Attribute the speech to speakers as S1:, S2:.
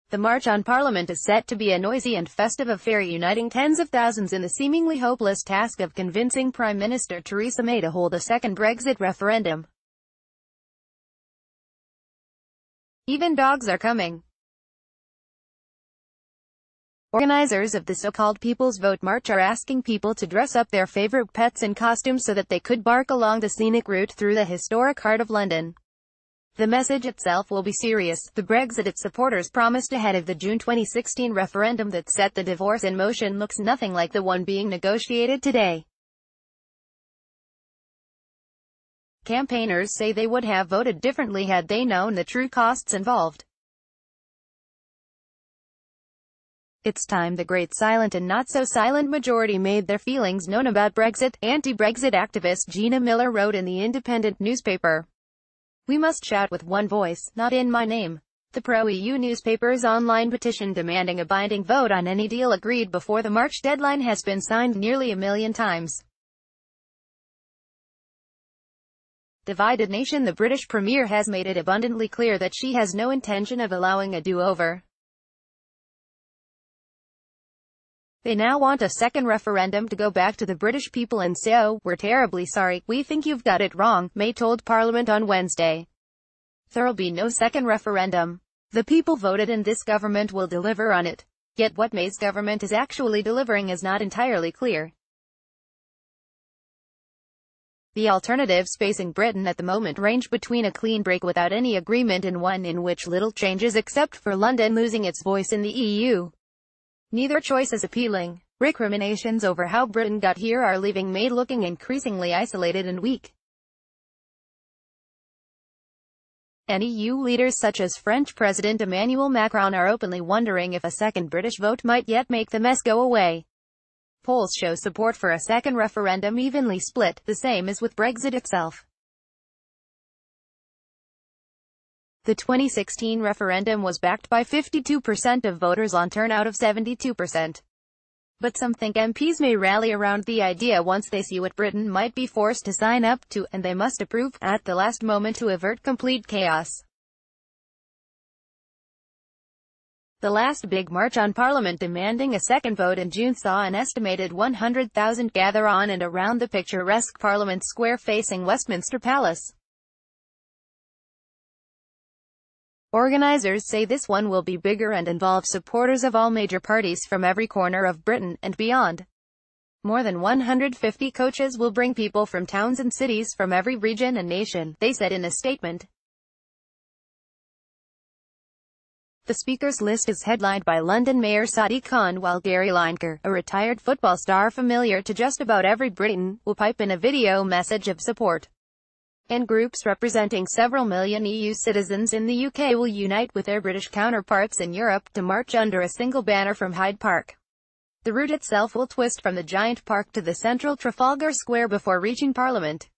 S1: The March on Parliament is set to be a noisy and festive affair, uniting tens of thousands in the seemingly hopeless task of convincing Prime Minister Theresa May to hold a second Brexit referendum. Even dogs are coming. Organisers of the so-called People's Vote March are asking people to dress up their favourite pets in costumes so that they could bark along the scenic route through the historic heart of London. The message itself will be serious. The Brexit its supporters promised ahead of the June 2016 referendum that set the divorce in motion looks nothing like the one being negotiated today. Campaigners say they would have voted differently had they known the true costs involved. It's time the great silent and not-so-silent majority made their feelings known about Brexit, anti-Brexit activist Gina Miller wrote in the Independent newspaper. We must shout with one voice, not in my name. The pro-EU newspaper's online petition demanding a binding vote on any deal agreed before the March deadline has been signed nearly 1 million times. Divided nation. The British Premier has made it abundantly clear that she has no intention of allowing a do-over. They now want a second referendum to go back to the British people and say, "Oh, we're terribly sorry, we think you've got it wrong," May told Parliament on Wednesday. There'll be no second referendum. The people voted and this government will deliver on it. Yet what May's government is actually delivering is not entirely clear. The alternatives facing Britain at the moment range between a clean break without any agreement and one in which little changes except for London losing its voice in the EU. Neither choice is appealing. Recriminations over how Britain got here are leaving May looking increasingly isolated and weak. And EU leaders such as French President Emmanuel Macron are openly wondering if a second British vote might yet make the mess go away. Polls show support for a second referendum evenly split, the same as with Brexit itself. The 2016 referendum was backed by 52% of voters on turnout of 72%. But some think MPs may rally around the idea once they see what Britain might be forced to sign up to, and they must approve, at the last moment to avert complete chaos. The last big march on Parliament demanding a second vote in June saw an estimated 100,000 gather on and around the picturesque Parliament Square facing Westminster Palace. Organisers say this one will be bigger and involve supporters of all major parties from every corner of Britain and beyond. More than 150 coaches will bring people from towns and cities from every region and nation, they said in a statement. The speakers list is headlined by London Mayor Sadiq Khan, while Gary Lineker, a retired football star familiar to just about every Briton, will pipe in a video message of support. And groups representing several million EU citizens in the UK will unite with their British counterparts in Europe to march under a single banner from Hyde Park. The route itself will twist from the giant park to the central Trafalgar Square before reaching Parliament.